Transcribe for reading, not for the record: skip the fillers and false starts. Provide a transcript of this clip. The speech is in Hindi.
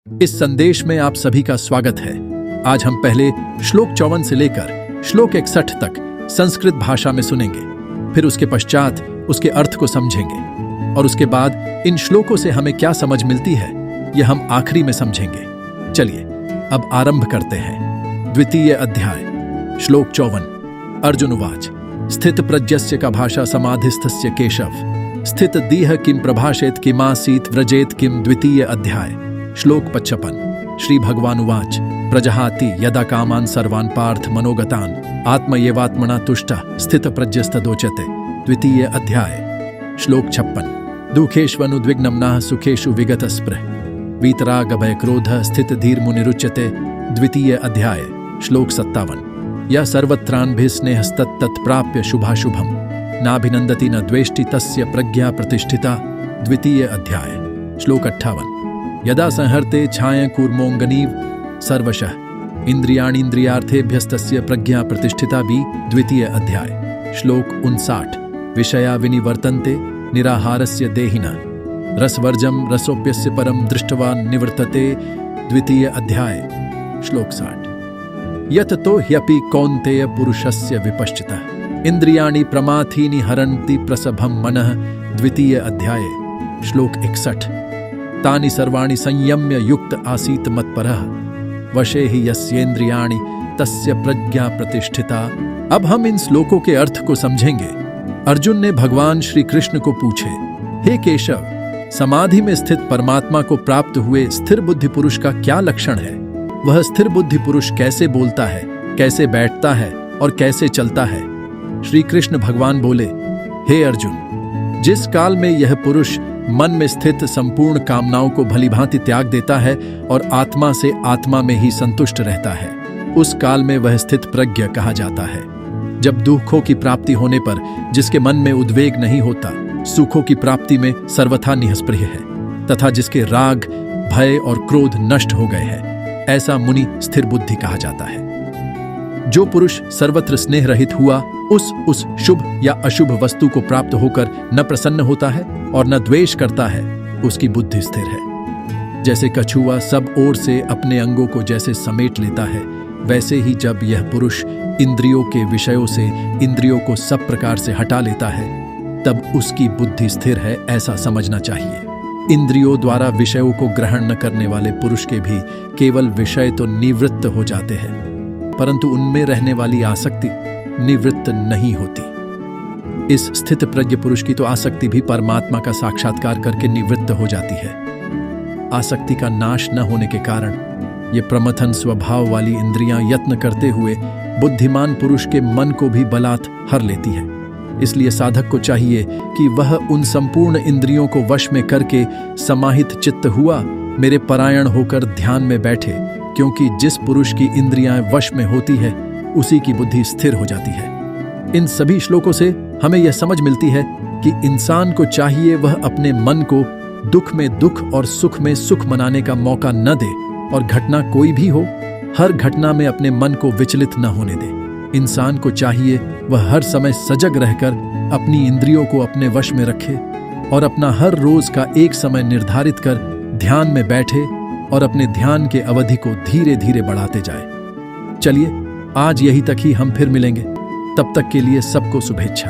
इस संदेश में आप सभी का स्वागत है। आज हम पहले श्लोक 54 से लेकर श्लोक 61 तक संस्कृत भाषा में सुनेंगे, फिर उसके पश्चात उसके अर्थ को समझेंगे और उसके बाद इन श्लोकों से हमें क्या समझ मिलती है यह हम आखिरी में समझेंगे। चलिए अब आरंभ करते हैं। द्वितीय अध्याय, श्लोक 54। अर्जुन उवाच स्थित प्रज्ञस्य का भाषा समाधिस्थस्य केशव स्थित दीह किम प्रभाषेत किमासीत व्रजेत किम। द्वितीय अध्याय, श्लोक 55। श्री भगवान उवाच प्रजहाति यदा कामान् सर्वान् पार्थ मनोगतान् आत्मयेवात्मना तुष्टः स्थित प्रज्ञस्तदोचते। द्वितीय अध्याय, श्लोक 56। दुःखेष्वनुद्विग्नं नः सुखेषु विगतस्पृह वीतरागभय क्रोधः स्थित धीर मुनिरुच्यते। द्वितीय अध्याय, श्लोक 57। यः सर्वत्रान्भिस्नेहस्तत्तत् प्राप्य शुभाशुभम् नाभिनन्दति न द्वेष्टि तस्य प्रज्ञा प्रतिष्ठिता। द्वितीय अध्याय, श्लोक 58। यदा संहर्ते छाया कूर्मोऽङ्गनीव सर्वशः इन्द्रियाणीन्द्रियार्थेभ्यस्तस्य प्रज्ञा प्रतिष्ठिता भी। द्वितीय अध्याय, श्लोक 59। विषया विनिवर्तन्ते निराहारस्य देहिनः रसवर्जं रसोप्यस्य परं दृष्ट्वा निवर्तते। द्वितीय अध्याय, श्लोक 60। यततो ह्यपि कौन्तेय पुरुषस्य विपश्चितः इन्द्रियाणि प्रमाथीनि हरन्ति प्रसभं मनः। द्वितीय अध्याय, श्लोक 61। तानि सर्वाणि संयम्य युक्त आसीत् मत्परः वशे हि यस्येन्द्रियाणि तस्य प्रज्ञा प्रतिष्ठिता। अब हम इन श्लोकों के अर्थ को समझेंगे। अर्जुन ने भगवान श्री कृष्ण को पूछे, हे केशव, समाधि में स्थित परमात्मा को प्राप्त हुए स्थिर बुद्धि पुरुष का क्या लक्षण है? वह स्थिर बुद्धि पुरुष कैसे बोलता है, कैसे बैठता है और कैसे चलता है? श्री कृष्ण भगवान बोले, हे अर्जुन, जिस काल में यह पुरुष मन में स्थित संपूर्ण कामनाओं को भलीभांति त्याग देता है और आत्मा से आत्मा में ही संतुष्ट रहता है, उस काल में वह स्थित प्रज्ञ कहा जाता है। जब दुखों की प्राप्ति होने पर जिसके मन में उद्वेग नहीं होता, सुखों की प्राप्ति में सर्वथा निःस्पृह है तथा जिसके राग, भय और क्रोध नष्ट हो गए हैं, ऐसा मुनि स्थिर बुद्धि कहा जाता है। जो पुरुष सर्वत्र स्नेह रहित हुआ उस शुभ या अशुभ वस्तु को प्राप्त होकर न प्रसन्न होता है और न द्वेष करता है, उसकी बुद्धि स्थिर है। जैसे कछुआ सब ओर से अपने अंगों को जैसे समेट लेता है, वैसे ही जब यह पुरुष इंद्रियों के विषयों से इंद्रियों को सब प्रकार से हटा लेता है, तब उसकी बुद्धि स्थिर है, ऐसा समझना चाहिए। इंद्रियों द्वारा विषयों को ग्रहण न करने वाले पुरुष के भी केवल विषय तो निवृत्त हो जाते हैं, परंतु उनमें रहने वाली आसक्ति निवृत्त नहीं होती। इस स्थित प्रज्ञ पुरुष की तो आसक्ति भी परमात्मा का साक्षात्कार करके निवृत्त हो जाती है। आसक्ति का नाश न होने के कारण ये प्रमथन स्वभाव वाली इंद्रियां यत्न करते हुए बुद्धिमान पुरुष के मन को भी बलात् हर लेती है। इसलिए साधक को चाहिए कि वह उन संपूर्ण इंद्रियों को वश में करके समाहित चित्त हुआ मेरे परायण होकर ध्यान में बैठे, क्योंकि जिस पुरुष की इंद्रियां वश में होती है उसी की बुद्धि स्थिर हो जाती है। इन सभी श्लोकों से हमें यह समझ मिलती है कि इंसान को चाहिए वह अपने मन को दुख में दुख और सुख में सुख मनाने का मौका न दे, और घटना कोई भी हो, हर घटना में अपने मन को विचलित न होने दे। इंसान को चाहिए वह हर समय सजग रहकर अपनी इंद्रियों को अपने वश में रखे और अपना हर रोज का एक समय निर्धारित कर ध्यान में बैठे और अपने ध्यान के अवधि को धीरे धीरे बढ़ाते जाए। चलिए आज यही तक ही हम फिर मिलेंगे, तब तक के लिए सबको शुभेच्छा।